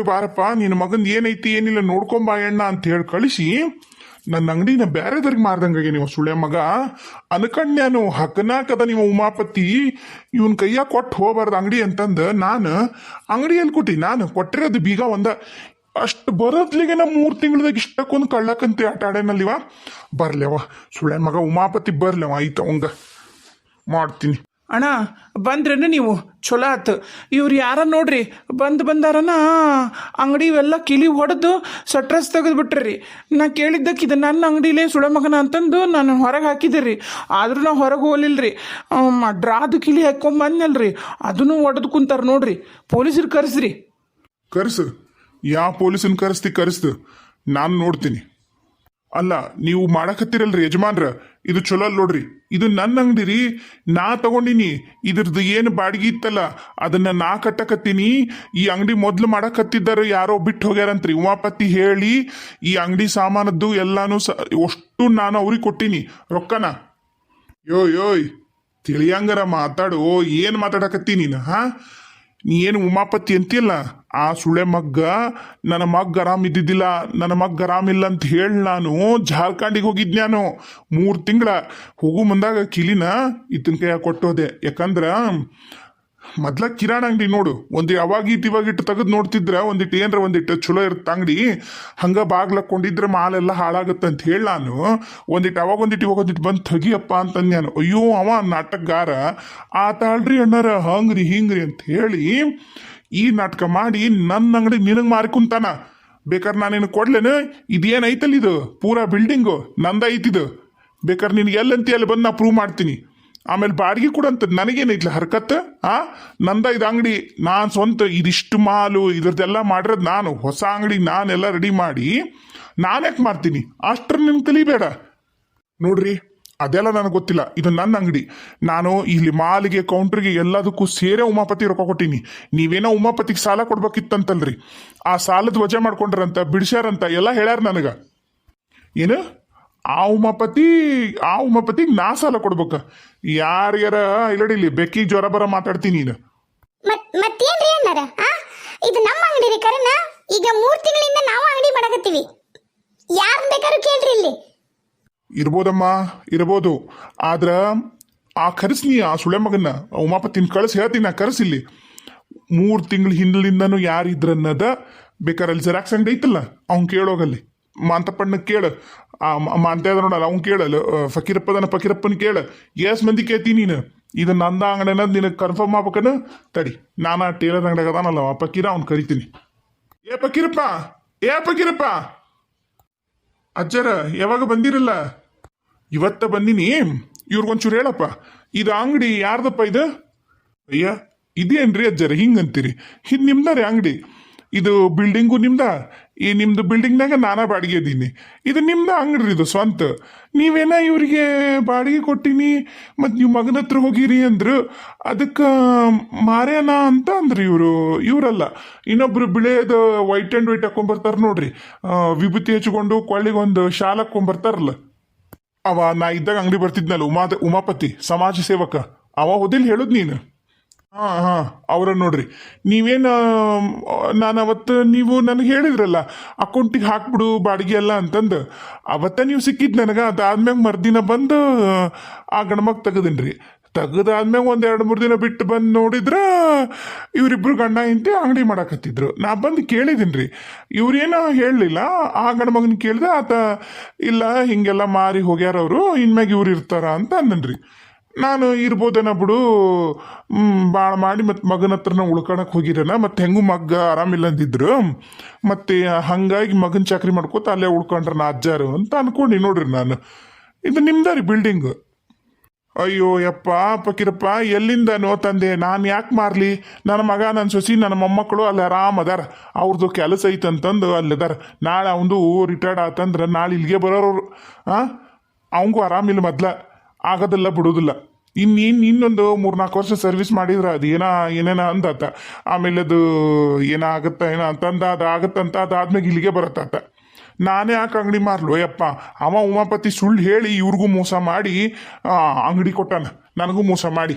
ಬಾರಪ್ಪ ನಿನ್ನ ಮಗಂದು ಏನೈತಿ ಏನಿಲ್ಲ ನೋಡ್ಕೊಂಬಾ ಎಣ್ಣ ಅಂತ ಹೇಳಿ ಕಳಿಸಿ ನನ್ನ ಅಂಗಡಿನ ಬೇರೆದವ್ರಿಗೆ ಮಾರ್ದಂಗಾಗಿ ನೀವು ಸುಳ್ಳೆ ಮಗ ಅನ್ಕಂಡ್ಯಾನು ಹಕ್ಕನಾಕದ ನೀವು ಉಮಾಪತಿ ಇವನ್ ಕೈಯಾಗ ಕೊಟ್ಟು ಹೋಗ್ಬಾರ್ದು ಅಂಗಡಿ ಅಂತಂದು ನಾನು ಅಂಗಡಿಯಲ್ಲಿ ಕೊಟ್ಟಿ ನಾನು ಕೊಟ್ಟಿರೋದು ಬೀಗ ಒಂದ ಅಷ್ಟು ಬರೋದ್ಲಿಗೆ ನಾ 3 ತಿಂಗಳದಾಗ ಇಷ್ಟಕ್ಕೊಂದು ಕಳ್ಳಕ್ಕಂತೆ ಆಟ ಆಡೇನಲ್ಲಿವ ಬರ್ಲೇವ ಸುಳ್ಳೆ ಮಗ ಉಮಾಪತಿ ಬರ್ಲೇವ ಆಯ್ತು ಅವಂಗ ಮಾಡ್ತೀನಿ. ಅಣ್ಣ ಬಂದ್ರೇನು ನೀವು ಚಲೋ ಆತು. ಇವ್ರು ಯಾರ ನೋಡ್ರಿ ಬಂದಾರನ ಅಂಗಡಿ ಇವೆಲ್ಲ ಕಿಲಿ ಹೊಡೆದು ಸಟ್ರಸ್ ತೆಗೆದುಬಿಟ್ರಿ ರೀ. ನಾ ಕೇಳಿದ್ದಕ್ಕೆ ಇದು ನನ್ನ ಅಂಗಡಿಲೇ ಸುಳೆ ಮಗನ ಅಂತಂದು ನಾನು ಹೊರಗೆ ಹಾಕಿದ್ದೆ ರೀ. ಆದ್ರೂ ನಾ ಹೊರಗೆ ಹೋಗಲಿಲ್ಲ ರೀ. ಡ್ರಾದು ಕಿಲಿ ಹಾಕ್ಕೊಂಬಂದ್ನಲ್ರಿ ಅದನ್ನು ಒಡೆದು ಕುಂತಾರ ನೋಡ್ರಿ. ಪೊಲೀಸರು ಕರೆಸ್ರಿ. ಕರ್ಸು ಯಾವ ಪೊಲೀಸನ್ ಕರೆಸ್ತು ನಾನು ನೋಡ್ತೀನಿ. ಅಲ್ಲ ನೀವು ಮಾಡಕತ್ತೀರಲ್ರಿ ಯಜಮಾನ್ರ ಇದು ಚಲೋ ಅಲ್ಲ ನೋಡ್ರಿ. ಇದು ನನ್ನ ಅಂಗಡಿ ರೀ, ನಾ ತಗೊಂಡಿನಿ. ಇದ್ರದ್ದು ಏನು ಬಾಡಿಗೆ ಇತ್ತಲ್ಲ ಅದನ್ನ ನಾ ಕಟ್ಟಕತ್ತೀನಿ. ಈ ಅಂಗಡಿ ಮೊದ್ಲು ಮಾಡಕತ್ತಿದ್ದಾರೆ ಯಾರೋ ಬಿಟ್ಟು ಹೋಗ್ಯಾರಂತ್ರಿ. ಉಮಾಪತಿ ಹೇಳಿ ಈ ಅಂಗಡಿ ಸಾಮಾನದ್ದು ಎಲ್ಲಾನು ಅಷ್ಟು ನಾನು ಅವ್ರಿಗೆ ಕೊಟ್ಟಿನಿ ರೊಕ್ಕನ. ಯೋಯ್ ತಿಳಿಯಂಗಾರ ಮಾತಾಡು. ಏನು ಮಾತಾಡಕತ್ತಿ ನೀನು? ನೀ ಏನು ಉಮಾಪತಿ ಅಂತಿಲ್ಲ ಆ ಸುಳೆ ಮಗ್ಗ ನನ್ನ ಮಗ್ಗ ಆರಾಮ್ ಇದ್ದಿದ್ದಿಲ್ಲ, ನನ್ನ ಮಗ್ಗ ಆರಾಮಿಲ್ಲ ಅಂತ ಹೇಳಿ ನಾನು ಜಾರ್ಖಂಡಿಗೆ ಹೋಗಿದ್ ನಾನು 3 ತಿಂಗಳ. ಹೋಗು ಮುಂದಾಗ ಕಿಲಿನ ಇತನ ಕೈಯಾಗ ಕೊಟ್ಟೋದೆ. ಯಾಕಂದ್ರ ಮೊದ್ಲ ಕಿರಾಣ ಅಂಗಡಿ ನೋಡು, ಇವಾಗಿಟ್ಟು ತೆಗೆದು ನೋಡ್ತಿದ್ರ ಒಂದಿಟ್ಟು ಚಲೋ ಇರುತ್ತೆ ಅಂಗಡಿ. ಹಂಗ ಬಾಗ್ಲಕ್ಕೊಂಡಿದ್ರೆ ಮಾಲೆಲ್ಲ ಹಾಳಾಗುತ್ತೆ ಅಂತ ಹೇಳಿ ನಾನು ಇವಾಗ ಬಂದು ತೆಗಿಯಪ್ಪ ಅಂತಂದು ನಾನು. ಅಯ್ಯೋ ಅವ ನಾಟಕಗಾರ ಆತಾಳ್ರಿ ಅಣ್ಣಾರ ಹಂಗ್ರಿ ಹಿಂಗ್ರಿ ಅಂತ ಹೇಳಿ ಈ ನಾಟಕ ಮಾಡಿ ನನ್ನ ಅಂಗಡಿ ನಿನಗೆ ಮಾರಿಕುಂತಾನ. ಬೇಕಾದ್ರೆ ನಾನೇನು ಕೊಡ್ಲೇನು? ಇದೇನೈತಲ್ಲ ಇದು ಪೂರಾ ಬಿಲ್ಡಿಂಗು ನಂದೈತಿದು. ಬೇಕಾದ್ರೆ ನಿನಗೆ ಎಲ್ಲಂತಿ ಅಲ್ಲಿ ಬಂದು ನಾ ಪ್ರೂವ್ ಮಾಡ್ತೀನಿ. ಆಮೇಲೆ ಬಾಡಿಗೆ ಕೂಡ ಅಂತ ನನಗೇನೈತ್ಲ ಹರ್ಕತ್ ನಂದ ಇದು ಅಂಗಡಿ ನಾನು ಸ್ವಂತ ಇದಿಷ್ಟು ಮಾಲು ಇದ್ರದ್ದೆಲ್ಲ ಮಾಡಿರೋದು ನಾನು. ಹೊಸ ಅಂಗಡಿ ನಾನೆಲ್ಲ ರೆಡಿ ಮಾಡಿ ನಾನ್ಯಾಕೆ ಮಾಡ್ತೀನಿ? ಅಷ್ಟ್ರ ನಿನ್ ಕಲಿಬೇಡ ನೋಡ್ರಿ. ಅದೆಲ್ಲ ನನಗೆ ಗೊತ್ತಿಲ್ಲ. ಇದು ನನ್ನ ಅಂಗಡಿ. ನಾನು ಇಲ್ಲಿ ಮಾಲಿಗೆ ಕೌಂಟ್ರಿಗೆ ಎಲ್ಲದಕ್ಕೂ ಸೇರೇ ಉಮಾಪತಿ ರೊಕ್ಕ ಕೊಟ್ಟೀನಿ. ನೀವೇನೋ ಉಮಾಪತಿಗೆ ಸಾಲ ಕೊಡ್ಬೇಕಿತ್ತಂತಲ್ರಿ, ಆ ಸಾಲದ ವಜಾ ಮಾಡ್ಕೊಂಡ್ರಂತ ಬಿಡ್ಸ್ಯಾರಂತ ಎಲ್ಲ ಹೇಳ್ಯಾರ ನನಗ. ಏನು ಆ ಉಮಾಪತಿಗೆ ನಾ ಸಾಲ ಕೊಡ್ಬೇಕ? ಯಾರ್ಯಾರ ಇಲ್ಲಡಿಲಿ ಬೆಕ್ಕಿ ಜ್ವರ ಬರ ಮಾತಾಡ್ತೀನಿ ನೀನು. ಮತ್ತೇನ್ರಿ ಅಣ್ಣಾರ ಇದು ನಮ್ಮ ಅಂಗಡಿ ರೀ ಕರೆನಾ. ಈಗ 3 ತಿಂಗಳಿಂದ ನಾವು ಅಂಗಡಿ ಮಾಡಕತ್ತೀವಿ. ಯಾರು ಬೇಕಾದ್ರೂ ಕೇಳ್ರಿ ಇಲ್ಲಿ. ಇರ್ಬೋದು. ಆದ್ರ ಆ ಕರೆಸ್ನಿ ಆ ಸುಳೆ ಮಗನ್ನ ಉಮಾಪತಿನ ಕಳಿಸಿ ಹೇಳ್ತೀನಿ. ಕರೆಸಿಲ್ಲಿ 3 ತಿಂಗಳ ಹಿಂದಲಿಂದನೂ ಯಾರಿದ್ರನ್ನದ ಬೇಕಾರೆ ಅಲ್ಲಿ ಜೆರಾಕ್ಸ್ ಅಂಗಡಿ ಐತಲ್ಲ ಅವ್ನು ಕೇಳೋಗಲ್ಲಿ. ಮಾಂತಪ್ಪಣ್ಣ ಕೇಳು, ಮಾಂತ ನೋಡಲ್ಲ ಅವ್ನು ಕೇಳಲ್ಲ. ಫಕೀರಪ್ಪನ ಕೇಳ. ಎಸ್ ಮಂದಿ ಕೇಳ್ತೀನಿ ನೀನು. ಇದು ನಂದ ಅಂಗಡಿ ಅನ್ನೋದು ನಿನಗೆ ಕನ್ಫರ್ಮ್ ಆಗ್ಬೇಕನ. ತಡಿ ನಾನು ಆ ಟೇಲರ್ ಅಂಗಡಿಯಾಗ ಅದಾನಲ್ಲ ಫಕೀರ ಅವ್ನು ಕರಿತೀನಿ. ಏ ಫಕೀರಪ್ಪ ಅಜ್ಜರ ಯಾವಾಗ ಬಂದಿರಲ್ಲ? ಇವತ್ತ ಬಂದಿನಿ. ಇವ್ರಿಗೊಂಚೂರು ಹೇಳಪ್ಪ, ಇದು ಅಂಗಡಿ ಯಾರ್ದಪ್ಪ ಇದು? ಅಯ್ಯ ಇದೇನ್ರಿ ಅಜ್ಜರ ಹಿಂಗಂತೀರಿ? ಇದು ನಿಮ್ದಾರೆ ಅಂಗಡಿ? ಇದು ಬಿಲ್ಡಿಂಗು ನಿಮ್ದ? ಈ ನಿಮ್ದು ಬಿಲ್ಡಿಂಗ್ನಾಗ ನಾನಾ ಬಾಡಿಗೆ ಇದ್ದೀನಿ. ಇದು ನಿಮ್ದ ಅಂಗಡಿ, ಇದು ಸ್ವಂತ. ನೀವೇನ ಇವ್ರಿಗೆ ಬಾಡಿಗೆ ಕೊಟ್ಟಿನಿ ಮತ್ತು ನೀವು ಮಗನ ಹತ್ರ ಹೋಗಿರಿ ಅಂದ್ರು. ಅದಕ್ಕೆ ಮಾರ್ಯಾನ ಅಂತ ಅಂದ್ರಿ ಇವರಲ್ಲ. ಇನ್ನೊಬ್ರು ಬಿಳೆಯದು ವೈಟ್ ಆ್ಯಂಡ್ ವೈಟ್ ಹಾಕೊಂಡ್ಬರ್ತಾರೆ ನೋಡ್ರಿ, ವಿಭೂತಿ ಹಚ್ಕೊಂಡು ಕೊಳ್ಳಿಗೊಂದು ಶಾಲ್ ಹಾಕೊಂಡ್ಬರ್ತಾರಲ್ಲ ಅವ. ನಾ ಇದ್ದಾಗ ಅಂಗಡಿ ಬರ್ತಿದ್ನಲ್ಲ ಉಮಾಪತಿ ಸಮಾಜ ಸೇವಕ ಅವ ಹೋದಿಲ್ ಹೇಳುದು ನೀನು. ಅವ್ರ ನೋಡ್ರಿ. ನೀವೇನು ನಾನು ಅವತ್ತು ನೀವು ನನಗೆ ಹೇಳಿದ್ರಲ್ಲ ಅಕೌಂಟಿಗೆ ಹಾಕ್ಬಿಡು ಬಾಡಿಗೆ ಎಲ್ಲ ಅಂತಂದು, ಅವತ್ತ ನೀವು ಸಿಕ್ಕಿದ್ದು ನನಗೆ. ಅದಾದ್ಮ್ಯಾಗ ಮರ್ದಿನ ಬಂದು ಆ ಗಣಮಗ್ ತೆಗದಿನ್ರಿ. ತೆಗದಾದ್ಮ್ಯಾಗ 1-2-3 ದಿನ ಬಿಟ್ಟು ಬಂದು ನೋಡಿದ್ರ ಇವರಿಬ್ರು ಗಂಡ ಇಂತಿ ಅಂಗಡಿ ಮಾಡಕತ್ತಿದ್ರು. ನಾ ಬಂದು ಕೇಳಿದೀನಿ. ಇವ್ರೇನೋ ಹೇಳಲಿಲ್ಲ. ಆ ಗಣಮಗನ ಕೇಳಿದೆ, ಆತ ಇಲ್ಲ ಹಿಂಗೆಲ್ಲ ಮಾರಿ ಹೋಗ್ಯಾರವರು, ಇನ್ಮ್ಯಾಗ ಇವ್ರು ಇರ್ತಾರ ಅಂತ ಅಂದನ್ರಿ. ನಾನು ಇರ್ಬೋದೇನ ಬಿಡು ಭಾಳ ಮಾಡಿ ಮತ್ತು ಮಗನ ಹತ್ರನ ಉಳ್ಕೊಳಕ್ಕೆ ಹೋಗಿರೇನ, ಮತ್ತು ಹೆಂಗೂ ಮಗ್ಗ ಆರಾಮಿಲ್ಲ ಅಂದಿದ್ರು. ಮತ್ತು ಹಾಗಾಗಿ ಮಗನ ಚಾಕ್ರಿ ಮಾಡ್ಕೋತ ಅಲ್ಲೇ ಉಳ್ಕೊಂಡ್ರ ನಾ ಅಜ್ಜಾರು ಅಂತ ಅನ್ಕೊಂಡು ನೋಡ್ರಿ. ನಾನು ಇದು ನಿಮ್ದ ರೀ ಬಿಲ್ಡಿಂಗು. ಅಯ್ಯೋ ಯಪ್ಪ ಫಕೀರಪ್ಪ ಎಲ್ಲಿಂದನೋ ತಂದೆ, ನಾನು ಯಾಕೆ ಮಾರಲಿ? ನನ್ನ ಮಗ ನನ್ನ ಸೊಸಿ ನನ್ನ ಮೊಮ್ಮಕ್ಕಳು ಅಲ್ಲಿ ಆರಾಮ್ ಅದಾರ. ಅವ್ರದ್ದು ಕೆಲಸ ಐತಂತಂದು ಅಲ್ಲಿದಾರ. ನಾಳೆ ಅವನದು ರಿಟೈರ್ಡ್ ಆತಂದ್ರೆ ನಾಳೆ ಇಲ್ಲಿಗೆ ಬರೋರು. ಅವಂಗೂ ಆರಾಮಿಲ್ಲ, ಮೊದ್ಲ ಆಗೋದಿಲ್ಲ ಬಿಡೋದಿಲ್ಲ. ಇನ್ನೊಂದು 3-4 ವರ್ಷ ಸರ್ವಿಸ್ ಮಾಡಿದ್ರೆ ಅದು ಏನೇನ ಅಂದಾತ. ಆಮೇಲೆ ಅದು ಏನಾಗತ್ತ ಅಂತಂದ ಅದು ಆಗತ್ತಂತ ಅದಾದ್ಮೇಲೆ ಇಲ್ಲಿಗೆ ಬರತ್ತಾತ. ನಾನೇ ಯಾಕೆ ಅಂಗಡಿ ಮಾರ್ಲು ಯಪ್ಪ? ಅವ ಉಮಾಪತಿ ಸುಳ್ಳು ಹೇಳಿ ಇವ್ರಿಗೂ ಮೋಸ ಮಾಡಿ ಅಂಗಡಿ ಕೊಟ್ಟಾನ, ನನಗೂ ಮೋಸ ಮಾಡಿ.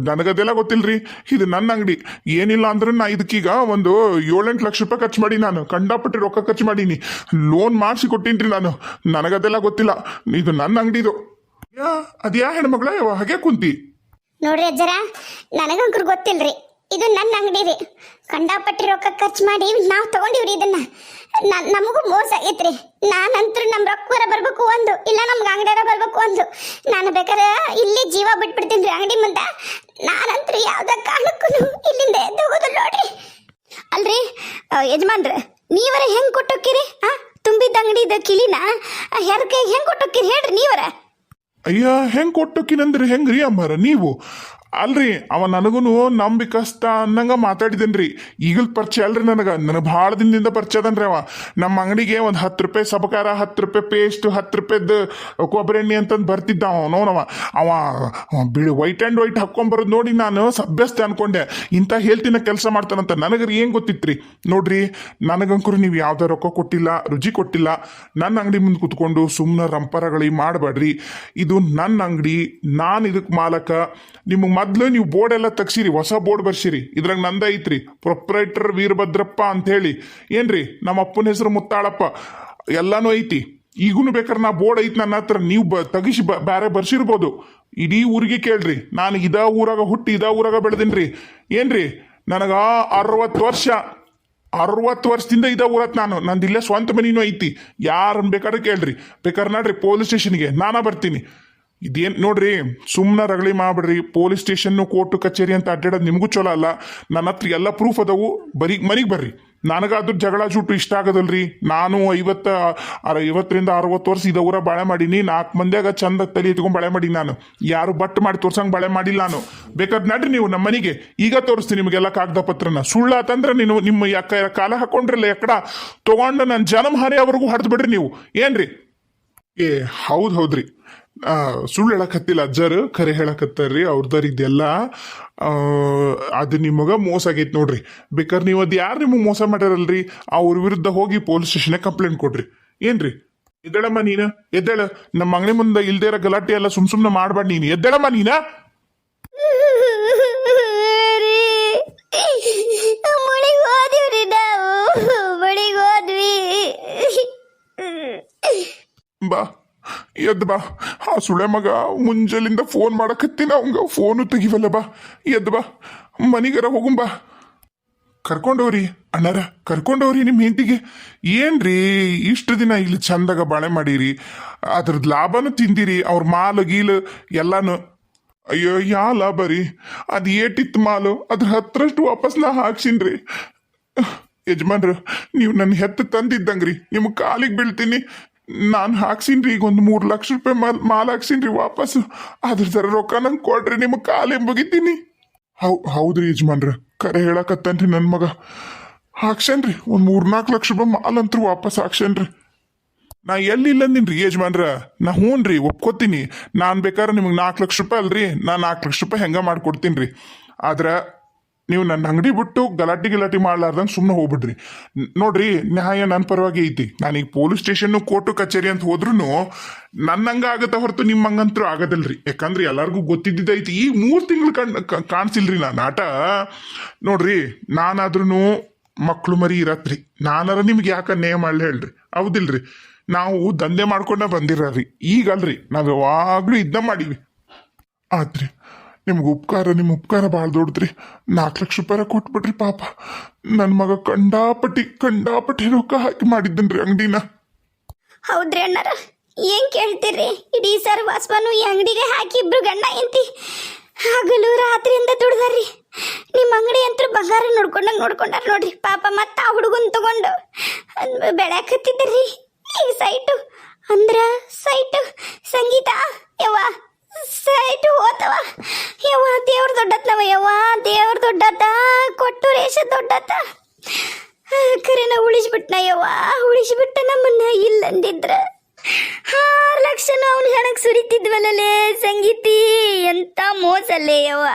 ನನಗದೆಲ್ಲ ಗೊತ್ತಿಲ್ರಿ. ಇದು ನನ್ನ ಅಂಗಡಿ. ಏನಿಲ್ಲ ಅಂದ್ರೆ ನಾ ಇದಕ್ಕೀಗ ಒಂದು 7-8 ಲಕ್ಷ ರೂಪಾಯಿ ಖರ್ಚು ಮಾಡಿ ನಾನು ಕಂಡಾಪಟ್ಟಿ ರೊಕ್ಕ ಖರ್ಚು ಮಾಡೀನಿ. ಲೋನ್ ಮಾಡಿಸಿ ಕೊಟ್ಟಿನ್ರಿ ನಾನು. ನನಗದೆಲ್ಲ ಗೊತ್ತಿಲ್ಲ. ಇದು ನನ್ನ ಅಂಗಡಿದು. ಅದ್ಯಾ ಹೆಣ್ಮಗಳ ಹಾಗೆ ಕುಂತಿ? ನೋಡ್ರಿ ಅಜ್ಜರ, ನನಗಂಕರು ಗೊತ್ತಿಲ್ರಿ. ಇದು ನನ್ನ ಅಂಗಡಿ ರೀ. ಕಂಡಾಪಟ್ಟಿ ರೊಕ್ಕ ಖರ್ಚು ಮಾಡಿ ನಾವು ತಗೊಂಡಿವ್ರಿ ಇದನ್ನ. ನಮಗೂ ಮೋಸ ಆಗೈತ್ರಿ. ನಾನಂತರೂ ನಮ್ಮ ರೊಕ್ಕವರ ಬರ್ಬೇಕು ಒಂದು, ಇಲ್ಲ ನಮ್ಗೆ ಅಂಗಡಿಯರ ಬರ್ಬೇಕು ಒಂದು. ನಾನು ಬೇಕಾದ್ರೆ ಇಲ್ಲಿ ಜೀವ ಬಿಟ್ಬಿಡ್ತೀನಿ ರೀ ಅಂಗಡಿ ಮುಂದೆ. ನಾನಂತರೂ ಯಾವ್ದ ಕಾರಣಕ್ಕೂ ಇಲ್ಲಿಂದ ಎದ್ದು ಹೋಗೋದಿಲ್ಲ ನೋಡ್ರಿ. ಅಲ್ರಿ ಯಜಮಾನ್ರ, ನೀವರ ಹೆಂಗ್ ಕೊಟ್ಟೋಕ್ಕಿರಿ? ತುಂಬಿದ್ದ ಅಂಗಡಿದ ಕಿಲಿನ ಹೆರ್ಕೆ ಹೆಂಗ್ ಕೊಟ್ಟೋಕ್ಕಿರಿ ಹೇಳ್ರಿ ನೀವರ? ಅಯ್ಯ, ಹೆಂಗ್ ಕೊಟ್ಟೋಕಿನಂದ್ರಿ ಹೆಂಗ್ರಿ ಅಮ್ಮಾರ ನೀವು? ಅಲ್ರಿ, ಅವ ನನಗೂ ನಂಬಿಕಸ್ತ ಅನ್ನಂಗ ಮಾತಾಡಿದನ್ರಿ. ಈಗಲ್ ಪರಿಚಯ ಅಲ್ರಿ ನನಗೆ ಭಾಳ ದಿನದಿಂದ ಪರಿಚಯ ಅದನ್ರಿ ಅವ. ನಮ್ಮ ಅಂಗಡಿಗೆ ಒಂದು 10 ರೂಪಾಯಿ ಸಬಕಾರ, 10 ರೂಪಾಯಿ ಪೇಸ್ಟ್, 10 ರೂಪಾಯಿದ್ದು ಕೊಬ್ಬರಿ ಎಣ್ಣೆ ಅಂತಂದು ಬರ್ತಿದ್ದ ಅವ ವೈಟ್ ಆ್ಯಂಡ್ ವೈಟ್ ಹಾಕ್ಕೊಂಬರೋದು ನೋಡಿ ನಾನು ಸಭ್ಯಸ್ತೆ ಅನ್ಕೊಂಡೆ. ಇಂಥ ಹೇಳ್ತಿನ ಕೆಲಸ ಮಾಡ್ತಾನಂತ ನನಗ್ರಿ ಏನು ಗೊತ್ತಿತ್ರಿ. ನೋಡ್ರಿ, ನನಗಂಕರು ನೀವು ಯಾವ್ದಾರ ರೊಕ್ಕ ಕೊಟ್ಟಿಲ್ಲ, ರುಚಿ ಕೊಟ್ಟಿಲ್ಲ. ನನ್ನ ಅಂಗಡಿ ಮುಂದೆ ಕುತ್ಕೊಂಡು ಸುಮ್ಮನೆ ರಂಪರಗಳಿ ಮಾಡಬೇಡ್ರಿ. ಇದು ನನ್ನ ಅಂಗಡಿ, ನಾನು ಇದಕ್ಕೆ ಮಾಲಕ. ನಿಮಗೆ ಮೊದ್ಲು ನೀವು ಬೋರ್ಡ್ ಎಲ್ಲ ತೆಗ್ಸಿರಿ, ಹೊಸ ಬೋರ್ಡ್ ಬರ್ಸಿರಿ. ಇದ್ರಾಗ ನಂದ ಐತ್ರಿ, ಪ್ರೊಪ್ರೈಟರ್ ವೀರಭದ್ರಪ್ಪ ಅಂತ ಹೇಳಿ. ಏನ್ರಿ, ನಮ್ಮ ಅಪ್ಪನ ಹೆಸರು ಮುತ್ತಾಳಪ್ಪ, ಎಲ್ಲಾನು ಐತಿ. ಈಗೂ ಬೇಕಾದ್ರೆ ನಾ ಬೋರ್ಡ್ ಐತಿ ನನ್ನ ಹತ್ರ, ನೀವು ತೆಗಿಸಿ ಬೇರೆ ಬರ್ಸಿರ್ಬೋದು. ಇಡೀ ಊರಿಗೆ ಕೇಳ್ರಿ, ನಾನು ಇದ ಊರಾಗ ಹುಟ್ಟಿ ಇದ ಊರಾಗ ಬೆಳೆದಿನ್ರಿ. ಏನ್ರಿ, ನನಗ 60 ವರ್ಷದಿಂದ ಇದ ಊರತ್ ನಾನು. ನಂದು ಇಲ್ಲೇ ಸ್ವಂತ ಮನಿನೂ ಐತಿ. ಯಾರನ್ನ ಬೇಕಾದ್ರೆ ಕೇಳ್ರಿ. ಬೇಕಾದ್ರೆ ನೋಡ್ರಿ ಪೊಲೀಸ್ ಸ್ಟೇಷನ್ಗೆ ನಾನಾ ಬರ್ತೀನಿ. ಇದೇನು ನೋಡ್ರಿ, ಸುಮ್ಮನೆ ರಗಳಿ ಮಾಡ್ಬಿಡ್ರಿ. ಪೊಲೀಸ್ ಸ್ಟೇಷನ್ನು, ಕೋರ್ಟು, ಕಚೇರಿ ಅಂತ ಅಡ್ಡಾಡೋದು ನಿಮಗೂ ಚಲೋ ಅಲ್ಲ. ನನ್ನ ಹತ್ರ ಎಲ್ಲ ಪ್ರೂಫ್ ಅದಾವು. ಮನೆಗೆ ಬರ್ರಿ. ನನಗಾದ್ರೂ ಜಗಳ ಜುಟ್ಟು ಇಷ್ಟ ಆಗೋದಲ್ರಿ. ನಾನು 50ರಿಂದ 60 ವರ್ಷ ಇದ ಊರ ಬಾಳೆ ಮಾಡೀನಿ. 4 ಮಂದಿಯಾಗ ಚಂದ ತಲೆ ಎತ್ಕೊಂಡ್ ಬಾಳೆ ಮಾಡೀನಿ ನಾನು. ಯಾರು ಬಟ್ ಮಾಡಿ ತೋರ್ಸಂಗ್ ಬಾಳೆ ಮಾಡಿಲ್ಲ ನಾನು. ಬೇಕಾದ್ ನಡ್ರಿ ನೀವು ನಮ್ಮ ಮನೆಗೆ, ಈಗ ತೋರಿಸ್ತೀನಿ ನಿಮಗೆಲ್ಲ ಕಾಗದ ಪತ್ರನ. ಸುಳ್ಳಾತಂದ್ರೆ ನೀನು ನಿಮ್ಮ ಕಾಲ ಹಾಕೊಂಡ್ರಲ್ಲ ಎಕ್ಕಡ ತಗೊಂಡು ನನ್ನ ಜನ್ಮಹಾರಿಯವರೆಗೂ ಹೊಡೆದು ಬಿಡ್ರಿ ನೀವು. ಏನ್ರಿ? ಹೌದ್ರಿ, ಸುಳ್ಳು ಹೇಳಕತ್ತಿಲ್ಲ ಅಜ್ಜರು, ಖರೆ ಹೇಳಕತ್ತಾರ್ರಿ. ಅವ್ರದಾರ ಇದೆಲ್ಲ ಅದು ನಿಮಗ ಮೋಸ ಆಗೈತೆ ನೋಡ್ರಿ. ಬೇಕಾದ್ರೆ ನೀವು ಅದು ಯಾರು ನಿಮಗೆ ಮೋಸ ಮಾಡ್ಯಾರಲ್ರಿ, ಅವ್ರ ವಿರುದ್ಧ ಹೋಗಿ ಪೊಲೀಸ್ ಸ್ಟೇಷನ್ಗೆ ಕಂಪ್ಲೇಂಟ್ ಕೊಡ್ರಿ. ಏನ್ರಿ? ಎದ್ದೇಳಮ್ಮ ನೀನು, ಎದ್ದೇಳ. ನಮ್ಮ ಅಂಗಡಿ ಮುಂದೆ ಇಲ್ದೇ ಇರೋ ಗಲಾಟೆ ಎಲ್ಲ ಸುಮ್ನೆ ಮಾಡ್ಬೇಡ ನೀನು. ಎದ್ದೇಳಮ್ಮ ನೀನ. ಬಾ, ಎದ್ ಬಾ. ಆ ಸುಳೆ ಮಗ ಮುಂಜಾಲಿಂದ ಫೋನ್ ಮಾಡಕತ್ತೀನಿ, ಅವಂಗ ಫೋನು ತೆಗಿವಲ್ಲ. ಬಾ, ಎದ್ ಬಾ, ಮನಿಗರ ಹೋಗುಂಬಾ. ಕರ್ಕೊಂಡವ್ರಿ ಅಣ್ಣಾರ, ಕರ್ಕೊಂಡವ್ರಿ ನಿಮ್ಮ ಹೆಂಡತಿಗೆ. ಏನ್ರಿ ಇಷ್ಟು ದಿನ ಇಲ್ಲಿ ಚಂದಾಗ ಬಾಳೆ ಮಾಡೀರಿ, ಅದ್ರದ್ದು ಲಾಭನೂ ತಿಂದಿರಿ, ಅವ್ರ ಮಾಲು ಗೀಲು ಎಲ್ಲಾನು. ಅಯ್ಯೋ, ಯಾ ಲಾಭ ರೀ? ಅದು ಏಟಿತ್ತು ಮಾಲು, ಅದ್ರ 10ರಷ್ಟು ವಾಪಸ್ ನಾ ಹಾಕ್ಸಿನ್ರಿ. ಯಜಮಾನ್ರು, ನೀವು ನನ್ನ ಹೆತ್ತ ತಂದಿದ್ದಂಗ್ರಿ, ನಿಮ್ಗೆ ಕಾಲಿಗೆ ಬೀಳ್ತೀನಿ. ನಾನು ಹಾಕ್ಸಿನ್ರಿ, ಈಗ ಒಂದು 3 ಲಕ್ಷ ರೂಪಾಯಿ ಮಾಲ್ ಹಾಕ್ಸಿನ್ರಿ ವಾಪಸ್ಸು. ಅದ್ರ ಥರ ರೊಕ್ಕ ನಂಗೆ ಕೊಡ್ರಿ, ನಿಮಗೆ ಕಾಲೇ ಮುಗಿತೀನಿ. ಹೌದ್ರಿ ಯಜಮಾನ್ರ, ಕರೆ ಹೇಳಕತ್ತನ್ರಿ ನನ್ನ ಮಗ. ಹಾಕ್ಸೇನ್ರಿ, ಒಂದು 3-4 ಲಕ್ಷ ರೂಪಾಯಿ ಮಾಲ್ ಅಂತೂ ವಾಪಸ್ ಹಾಕ್ಸೇನ್ರಿ. ನಾ ಎಲ್ಲಿಲ್ಲ ಅಂದಿನ್ರಿ ಯಜಮಾನ್ರ. ನಾ ಹ್ಞೂನ್ರಿ, ಒಪ್ಕೋತೀನಿ. ನಾನು ಬೇಕಾದ್ರೆ ನಿಮಗೆ 4 ಲಕ್ಷ ರೂಪಾಯಿ ಅಲ್ರಿ, ನಾನು 4 ಲಕ್ಷ ರೂಪಾಯಿ ಹೆಂಗ ಮಾಡ್ಕೊಡ್ತೀನಿ ರೀ. ಆದ್ರೆ ನೀವು ನನ್ನ ಅಂಗಡಿ ಬಿಟ್ಟು ಗಲಾಟೆ ಮಾಡ್ಲಾರ್ದಂಗೆ ಸುಮ್ಮನೆ ಹೋಗ್ಬಿಡ್ರಿ. ನೋಡ್ರಿ, ನ್ಯಾಯ ನನ್ನ ಪರವಾಗಿ ಐತಿ. ನಾನೀಗ ಪೊಲೀಸ್ ಸ್ಟೇಷನ್ನು, ಕೋರ್ಟು, ಕಚೇರಿ ಅಂತ ಹೋದ್ರೂ ನನ್ನ ಹಂಗ ಆಗತ್ತ ಹೊರತು ನಿಮ್ಮ ಹಂಗಂತೂ ಆಗೋದಿಲ್ರಿ. ಯಾಕಂದ್ರೆ ಎಲ್ಲರಿಗೂ ಗೊತ್ತಿದ್ದೈತಿ. ಈ 3 ತಿಂಗಳು ಕಾಣಿಸಿಲ್ರಿ ನಾನು ಆಟ. ನೋಡ್ರಿ, ನಾನಾದ್ರೂ ಮಕ್ಳು ಮರಿ ಇರತ್ರಿ. ನಾನಾರ ನಿಮ್ಗೆ ಯಾಕ ನ್ಯಾಯ ಮಾಡ್ಲಿ ಹೇಳ್ರಿ? ಹೌದಿಲ್ರಿ? ನಾವು ದಂಧೆ ಮಾಡ್ಕೊಂಡ ಬಂದಿರ್ರಿ. ಈಗಲ್ರಿ, ನಾವು ಯಾವಾಗ್ಲೂ ಇದ್ದ ಮಾಡೀವಿ. ಆತ್ರಿ, ನಿಮ್ಮ ಉಪಕಾರ ಭಾಳ ದೊಡ್ಡದ್ರಿ. 4 ಲಕ್ಷ ರೂಪಾಯಿ ಕೊಟ್ಬಿಡ್ರಿ. ಪಾಪ ನನ್ನ ಮಗ ಕಂಡಾಪಟ್ಟಿ ರೊಕ್ಕ ಹಾಕಿ ಮಾಡಿದ್ದನ್ರಿ ಅಂಗಡಿನ. ಹೌದ್ರಿ ಅಣ್ಣಾರ, ಏನ್ ಕೇಳ್ತೀರಿ? ಇಡೀ ಸರ್ವಾಸ್ವನು ಈ ಅಂಗಡಿಗೆ ಹಾಕಿ ಇಬ್ರು ಗಂಡ ಎಂತಿ ಹಗಲು ರಾತ್ರಿಯಿಂದ ದುಡ್ದಾರ್ರಿ. ನಿಮ್ಮ ಅಂಗಡಿ ಅಂತೂ ಬಂಗಾರ ನೋಡ್ಕೊಂಡಾರ ನೋಡ್ರಿ. ಪಾಪ ಮತ್ತ ಆ ಹುಡುಗನ್ ತಗೊಂಡು ಬೆಳ್ಯಾಕತ್ತಿದ್ದರಿ. ಈ ಸೈಟು ಸಂಗೀತ ಯವ್ವ, ಸೈಟು ಹೋತವ ಯವ್ವ. ದೇವ್ರ ದೊಡ್ಡತ್ನವ ಯವ್ವ, ದೇವ್ರ ದೊಡ್ಡತ್ತ, ಕೊಟ್ಟು ರೇಷ ದೊಡ್ಡತ್ತ. ಕರೆನ ಉಳಿಸ್ಬಿಟ್ನ ಯವ್ವ, ಉಳಿಸ್ಬಿಟ್ಟ ನಮ್ಮನ್ನ. ಇಲ್ಲಂದಿದ್ರ 6 ಲಕ್ಷ ಅವನು ಹೆಣಕ್ ಸುರಿತಿದ್ವಲ್ಲೇ ಸಂಗೀತಿ. ಎಂತ ಮೋಸಲ್ಲೇ ಯವ್ವ.